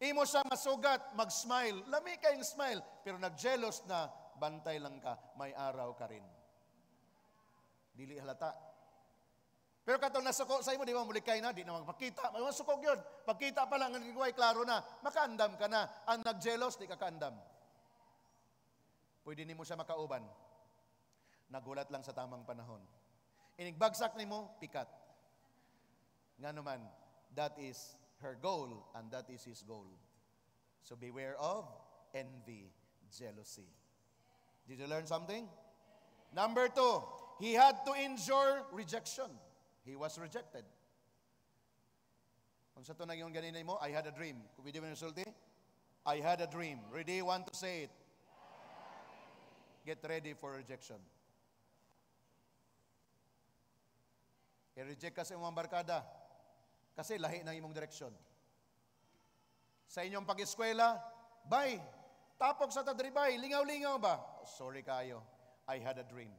Imo siya masugat, mag-smile. Lami kayong smile, pero nag-jealous na, bantay lang ka, may araw ka rin. Dili halata. Pero katong nasuko sa imo, di ba mulikay na, di na magpakita. May masukog yun. Pagkita pa lang, nagigway, klaro na. Makaandam ka na. Ang nag-jealous, di ka kaandam. Pwede ni mo siya makauban. Nagulat lang sa tamang panahon. Inigbagsak ni mo, pikat. Nga naman, that is her goal and that is his goal. So beware of envy, jealousy. Did you learn something? Number 2, he had to endure rejection. He was rejected. Kung sa ito na yung ganina mo, I had a dream. Kung hindi mo nasulti, I had a dream. Ready? Want to say it? Get ready for rejection. I-reject ka sa imong barkada kasi lahi ng imong direksyon. Sa inyong pag-eskwela, bye. Tapok sa tadribay, lingaw-lingaw ba? Oh, sorry kayo, I had a dream.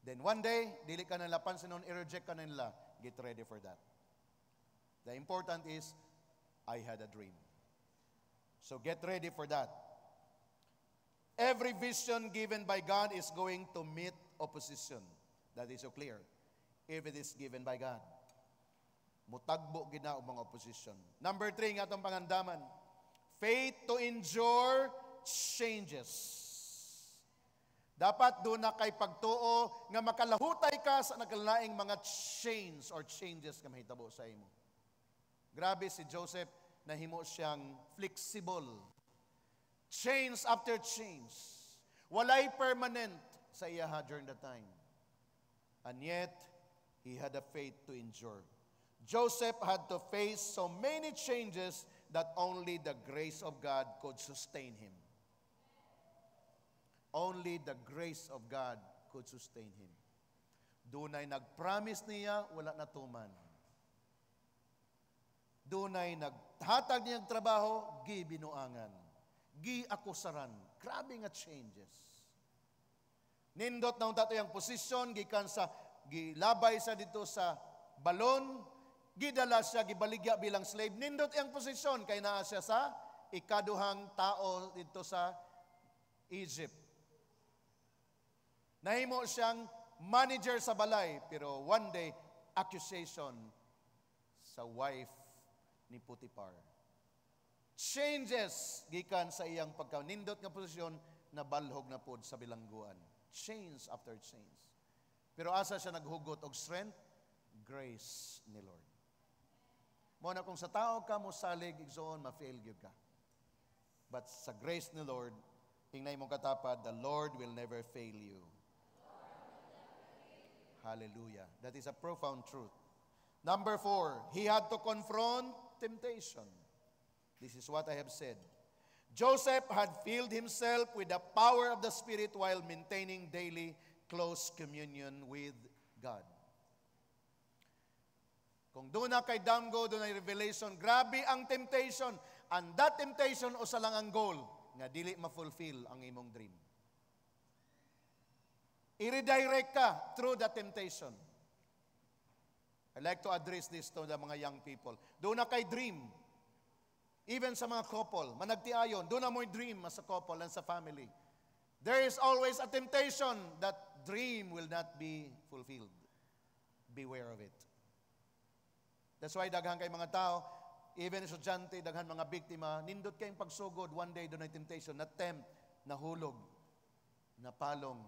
Then one day, dili ka nila pansinon, i-reject ka nila. Get ready for that. The important is, I had a dream. So get ready for that. Every vision given by God is going to meet opposition. That is so clear. If it is given by God. Mutagbo gina og mga opposition. Number 3 nga atong pangandaman. Faith to endure changes. Dapat doon na kay pagtuo nga makalahutay ka sa nagkalaing mga changes nga mahitabo sa imo. Grabe si Joseph, nahimo siyang flexible. Change after change. Walay permanent sa iyaha during that time. And yet, he had a faith to endure. Joseph had to face so many changes that only the grace of God could sustain him. Only the grace of God could sustain him. Dunay nag-promise niya, wala natuman. Dunay naghatag niyang trabaho, gibinuangan. Giakusaran. Grabe nga changes. Nindot na unta yung posisyon, gikan sa gilabay sa dito sa balon, gidala siya, gibaligya bilang slave. Nindot yung posisyon, kay naa siya sa ikaduhang tao dito sa Egypt. Nahimo siyang manager sa balay, pero one day, accusation sa wife ni Potiphar. Changes gikan sa iyang pagkanindot nga posisyon na balhog na pod sa bilangguan. Change after change. Pero asa siya naghugot og strength? Grace ni Lord. Mo na kung sa tao ka mo salig igsoon ma-fail gyud ka. But sa grace ni Lord, hingnay mong katapad, the Lord will never fail you. Hallelujah. That is a profound truth. Number 4, he had to confront temptation. This is what I have said. Joseph had filled himself with the power of the Spirit while maintaining daily close communion with God. Kung doon na kay damgo, doon na revelation, grabe ang temptation. And that temptation, usa lang ang goal, nga dili ma-fulfill ang imong dream. I-redirect ka through the temptation. I like to address this to the mga young people. Doon na kay dream. Even sa mga couple, managtiayon, doon na mo'y dream as a couple and sa family. There is always a temptation that dream will not be fulfilled. Beware of it. That's why daghan kay mga tao, even estudyante, daghan mga biktima, nindot kayong pagsugod, one day doon ay temptation, na tempt, nahulog, napalong,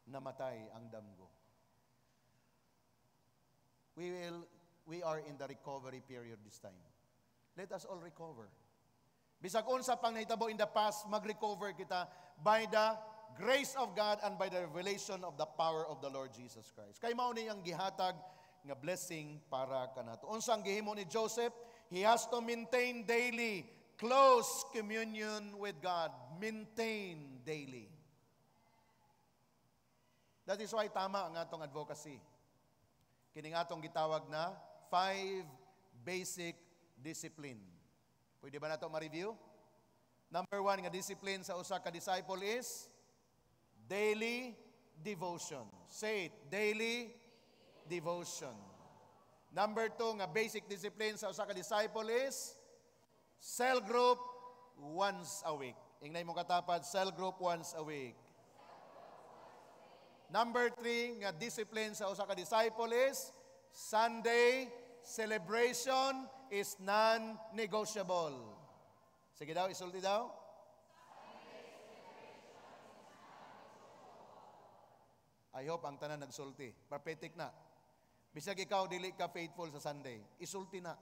namatay ang damgo. We are in the recovery period this time. Let us all recover. Bisag unsa pang nahitabo in the past, mag-recover kita by the grace of God and by the revelation of the power of the Lord Jesus Christ. Kay mao ni ang gihatag nga blessing para kanato. Unsa ang gihimo ni Joseph? He has to maintain daily close communion with God. Maintain daily. That is why tama ang atong advocacy. Kining atong gitawag na 5 basic discipline. Pwede ba nato ma-review? Number 1 nga discipline sa usa ka disciple is daily devotion. Say it, daily devotion. Number 2 nga basic discipline sa usa ka disciple is cell group once a week. Ingnay mo katapad, cell group once a week. Number 3 nga discipline sa usa ka disciple is Sunday celebration is non-negotiable. Sige daw, isulti daw. I hope ang tanan nagsulti. Papetik na. Bisag ikaw, dili ka faithful sa Sunday. Isulti na.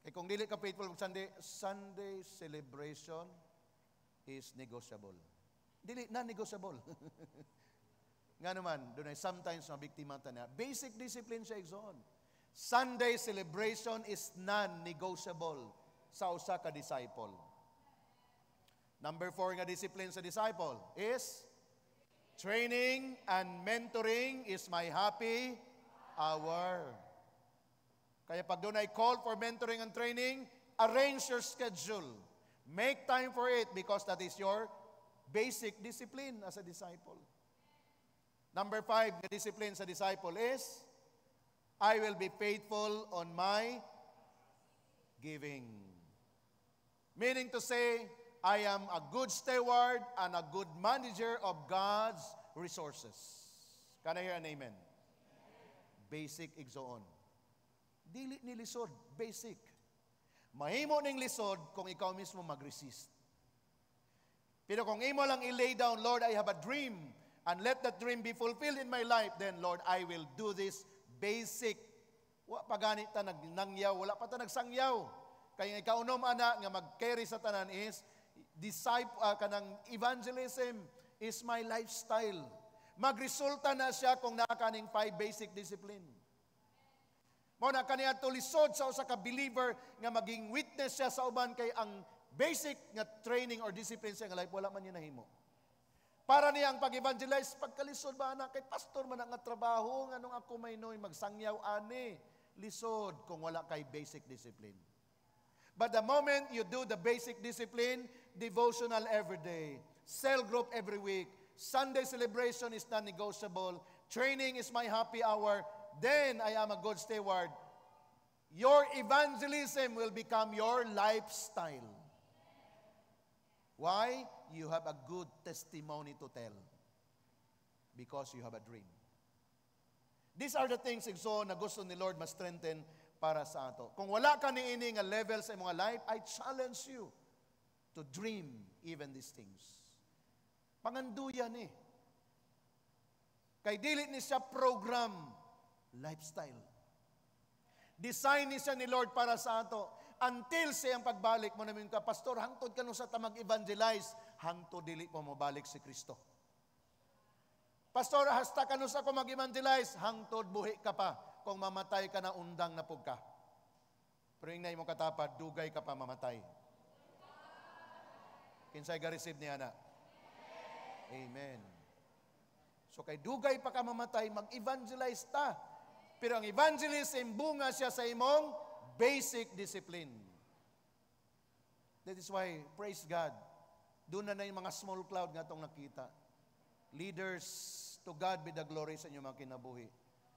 Eh kung dili ka faithful sa Sunday, Sunday celebration is negotiable. Dili, non-negotiable. Nga naman, doon ay sometimes mabiktima na. Basic discipline siya igsoon. Sunday celebration is non-negotiable sa usa ka disciple. Number 4 nga discipline sa disciple is training and mentoring is my happy hour. Kaya pag doon ay call for mentoring and training, arrange your schedule. Make time for it because that is your basic discipline as a disciple. Number 5, the discipline sa disciple is, I will be faithful on my giving. Meaning to say, I am a good steward and a good manager of God's resources. Can I hear an amen? Basic igsoon. Dili ni lisod, basic. Mahimo ning lisod kung ikaw mismo mag-resist. Pero kung imo lang i-lay down, Lord, I have a dream, and let that dream be fulfilled in my life, then, Lord, I will do this basic. Wa pa ganit ta nangyaw, wala pa ta nagsangyaw. Kaya ikaw unom ana nga mag-carry sa tanan is kanang evangelism is my lifestyle. Magresulta na siya kung nakaning 5 basic discipline. Mo na kaniya tulisod sa usa ka believer nga maging witness siya sa uban kay ang basic nga training or discipline sa life wala man niya nahimo. Para niya ang pag-evangelize pagkalisod ba na kay pastor man nga trabaho nganong ako may noy magsangyaw ani lisod kung wala kay basic discipline. But the moment you do the basic discipline, devotional every day, cell group every week, Sunday celebration is non-negotiable, training is my happy hour, then I am a good steward. Your evangelism will become your lifestyle. Why? You have a good testimony to tell. Because you have a dream. These are the things na gusto ni Lord ma-strengthen para sa ato. Kung wala ka niini nga level sa imong life, I challenge you to dream even these things. Panganduyan eh. Kay dili ni siya program, lifestyle. Design ni siya ni Lord para sa ato. Until siyang pagbalik mo namin ka, Pastor, hangtod ka no sa tamag evangelize, hangtod dili po mo balik si Kristo. Pastor, hasta ka no sa ako mag-evangelize, hangtod buhi ka pa, kung mamatay ka na undang na pug ka. Pero yung na mo katapad, dugay ka pa mamatay. Kinsay ga-receive niya na? Amen. So kay dugay pa ka mamatay, mag-evangelize ta. Pero ang evangelism, bunga siya sa imong basic discipline. That is why, praise God, doon na yung mga small cloud nga itong nakita. Leaders, to God be the glory sa inyong mga kinabuhi.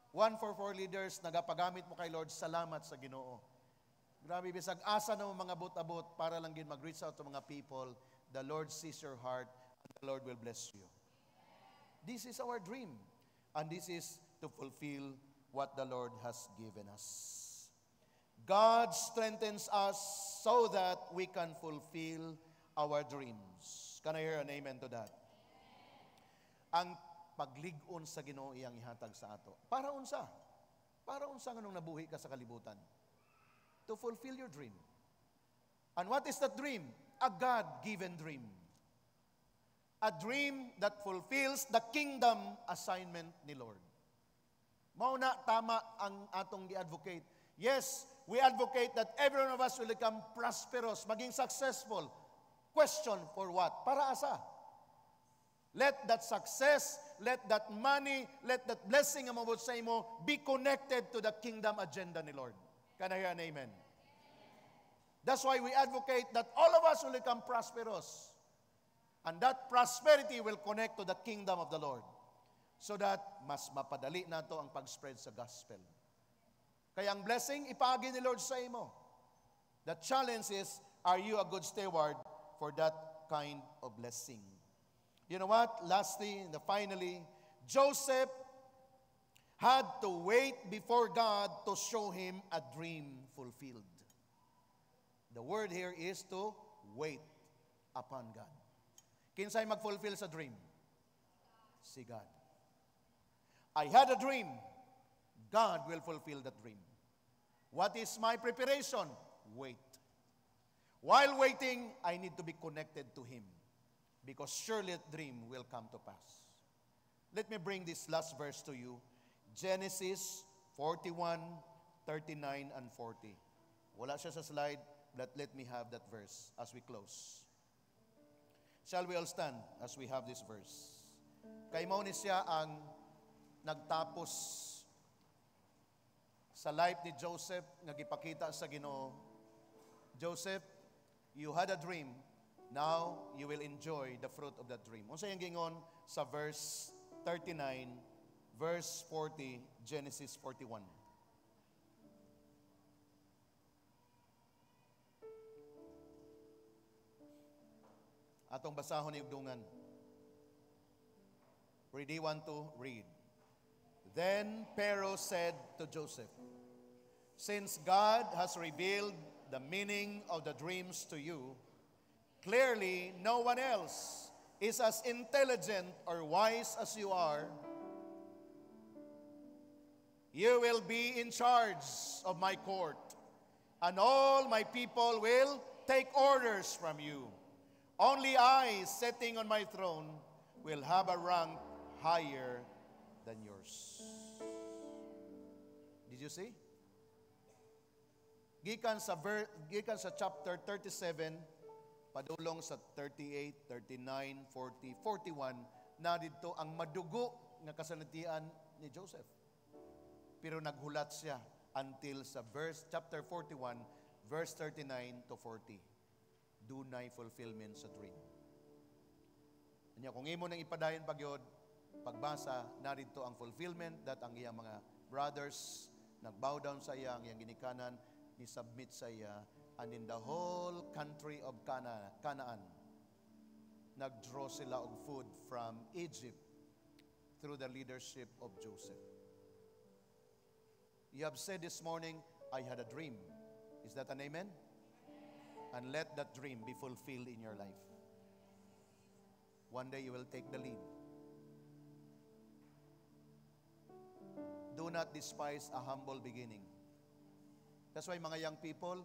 144 leaders, nagapagamit mo kay Lord, salamat sa Ginoo. Grabe, bisag asa na mga abot-abot para lang din mag-reach out to mga people. The Lord sees your heart and the Lord will bless you. This is our dream. And this is to fulfill what the Lord has given us. God strengthens us so that we can fulfill our dreams. Can I hear an amen to that? Ang paglig-on sa Ginoo iyang ihatag sa ato. Para unsa? Para unsa nganong nabuhi ka sa kalibutan? To fulfill your dream. And what is that dream? A God-given dream. A dream that fulfills the kingdom assignment ni Lord. Mauna, tama ang atong gi-advocate. Yes, we advocate that every one of us will become prosperous, maging successful. Question, for what? Para asa? Let that success, let that money, let that blessing ang mabot sa imo be connected to the kingdom agenda ni Lord. Can I hear an amen? That's why we advocate that all of us will become prosperous. And that prosperity will connect to the kingdom of the Lord. So that mas mapadali nato ang pag-spread sa gospel. Kaya ang blessing, ipaagi ni Lord sa imo. The challenge is, are you a good steward for that kind of blessing? You know what? Lastly, and finally, Joseph had to wait before God to show him a dream fulfilled. The word here is to wait upon God. Kinsay mag-fulfill sa dream? Si God. I had a dream. God will fulfill that dream. What is my preparation? Wait. While waiting, I need to be connected to Him. Because surely that dream will come to pass. Let me bring this last verse to you. Genesis 41, 39, and 40. Wala siya sa slide, but let me have that verse as we close. Shall we all stand as we have this verse? Kay mao ni siya ang nagtapos sa life ni Joseph nga gipakita sa Ginoo. Joseph, you had a dream. Now you will enjoy the fruit of that dream. Unsa yung gingon sa verse 39, verse 40, Genesis 41. Atong basahon ni ugdungan. Ready, 1, 2, read. Then Pharaoh said to Joseph, "Since God has revealed the meaning of the dreams to you, clearly no one else is as intelligent or wise as you are. You will be in charge of my court, and all my people will take orders from you. Only I, sitting on my throne, will have a rank higher than yours." Did you see? Gikan sa chapter 37, padulong sa 38, 39, 40, 41, na dito ang madugo nga kasalatian ni Joseph. Pero naghulat siya until sa chapter 41, verse 39 to 40. Dunay fulfillment sa dream. Kanya kung imo nang ipadayon pagyod, pagbasa, narito ang fulfillment that ang iyang mga brothers nagbow down sa iya, ang iyang ginikanan, ni-submit sa iya, and in the whole country of Canaan, nagdraw sila og food from Egypt through the leadership of Joseph. You have said this morning, "I had a dream." Is that an amen? And let that dream be fulfilled in your life. One day you will take the lead. Do not despise a humble beginning. That's why mga young people,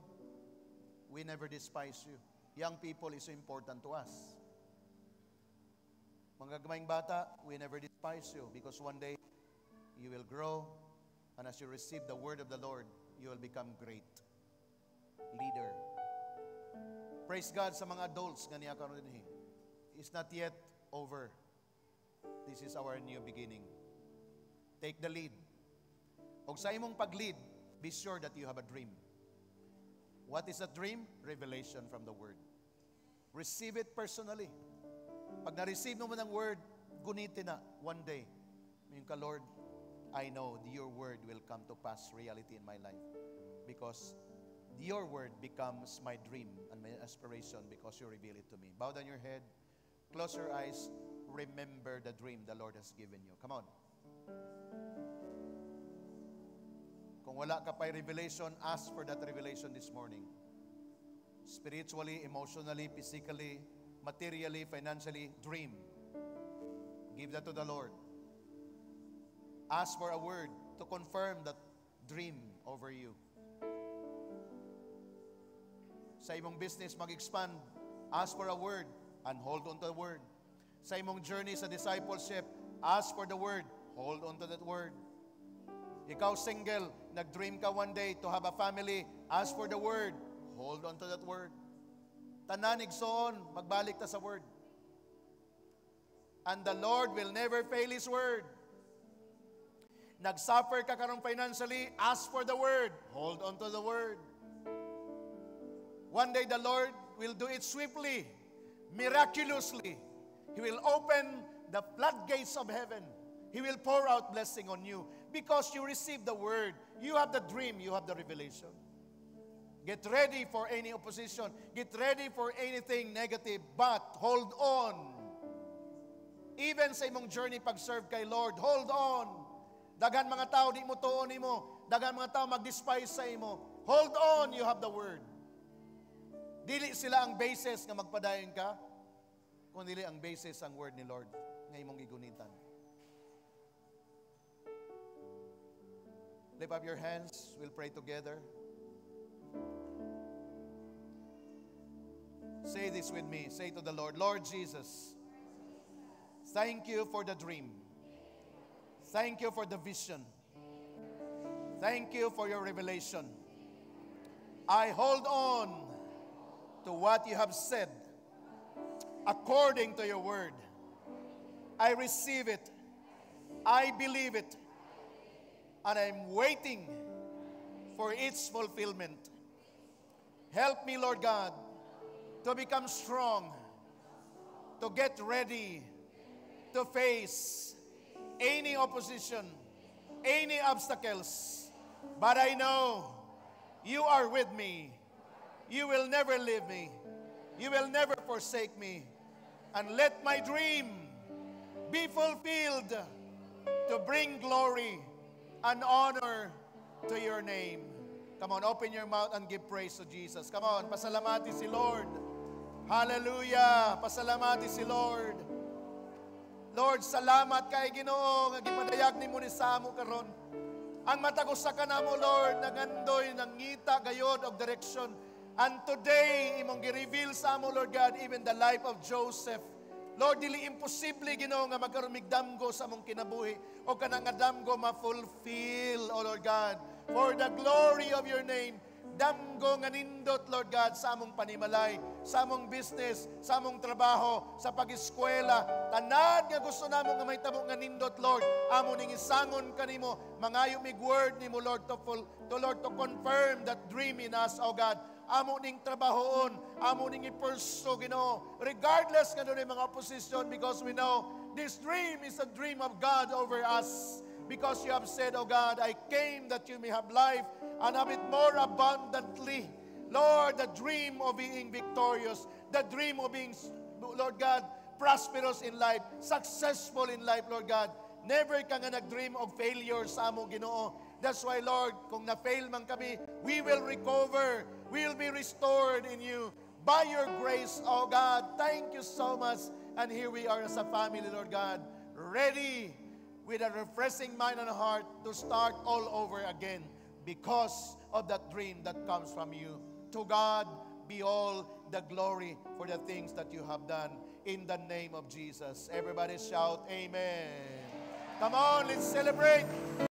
we never despise you. Young people is so important to us. Mga gamayng bata, we never despise you because one day you will grow, and as you receive the word of the Lord, you will become great leader. Praise God sa mga adults nga niya karon dinhi. It's not yet over. This is our new beginning. Take the lead. Og sa imong pag-lead, be sure that you have a dream. What is a dream? Revelation from the Word. Receive it personally. Pag na-receive mo ng Word, gunitin na one day. Ngayon ka, Lord, I know your Word will come to pass reality in my life because your Word becomes my dream and my aspiration because you reveal it to me. Bow down your head, close your eyes, remember the dream the Lord has given you. Come on. Kung wala ka pa'y revelation, ask for that revelation this morning. Spiritually, emotionally, physically, materially, financially, dream. Give that to the Lord. Ask for a word to confirm that dream over you. Sa imong business mag-expand, ask for a word and hold on to the word. Sa imong journey sa discipleship, ask for the word, hold on to that word. Ikaw single, nag-dream ka one day to have a family, ask for the word, hold on to that word. Tanan igsoon, magbalik ta sa word. And the Lord will never fail His word. Nag-suffer ka karon financially, ask for the word, hold on to the word. One day the Lord will do it swiftly, miraculously. He will open the floodgates of heaven. He will pour out blessing on you because you received the word. You have the dream, you have the revelation. Get ready for any opposition. Get ready for anything negative, but hold on. Even sa imong journey pag-serve kay Lord, hold on. Dagan mga tao di mo tuon nimo, dagan mga tao mag-despise sa imo. Hold on, you have the word. Dili sila ang basis nga magpadayon ka, kundi ang basis ang word ni Lord nga imong gigunitan. Lift up your hands. We'll pray together. Say this with me. Say to the Lord, Lord Jesus, thank you for the dream. Thank you for the vision. Thank you for your revelation. I hold on to what you have said according to your word. I receive it. I believe it. And I'm waiting for its fulfillment. Help me, Lord God, to become strong, to get ready, to face any opposition, any obstacles. But I know you are with me. You will never leave me. You will never forsake me. And let my dream be fulfilled to bring glory and honor to your name. Come on, open your mouth and give praise to Jesus. Come on, pasalamati si Lord. Hallelujah! Pasalamati si Lord. Lord, salamat kay Ginoo nga gipadayag nimo ni Samo karon. Ang matagos sa kanamo, Lord, nagandoy nangita gayod og direction. And today, imong gi-reveal sa amo, Lord God, even the life of Joseph. Lord, dili imposible, Ginoo, nga magkaroon migdamgo sa among kinabuhi o kanang nga damgo ma-fulfill, O Lord God, for the glory of your name. Damgo nga nindot, Lord God, sa among panimalay, sa among business, sa among trabaho, sa pag-eskwela. Tanan nga gusto namo nga may tabo nga nindot, Lord. Amo ning isangon kanimo, mangayo mig word nimo, Lord, to confirm that dream in us, O God. Amo ning trabahoon, amo ning i-pursue, Ginoo, regardless nga doon mga opposition, because we know this dream is a dream of God over us. Because you have said, O God, I came that you may have life and have it more abundantly. Lord, the dream of being victorious, the dream of being, Lord God, prosperous in life, successful in life, Lord God. Never ka nga nag-dream of failure sa among Ginoo. That's why, Lord, kung na-fail man kami, we will recover. We will be restored in you. By your grace, O God, thank you so much. And here we are as a family, Lord God, ready with a refreshing mind and heart to start all over again because of that dream that comes from you. To God be all the glory for the things that you have done in the name of Jesus. Everybody shout, Amen. Come on, let's celebrate.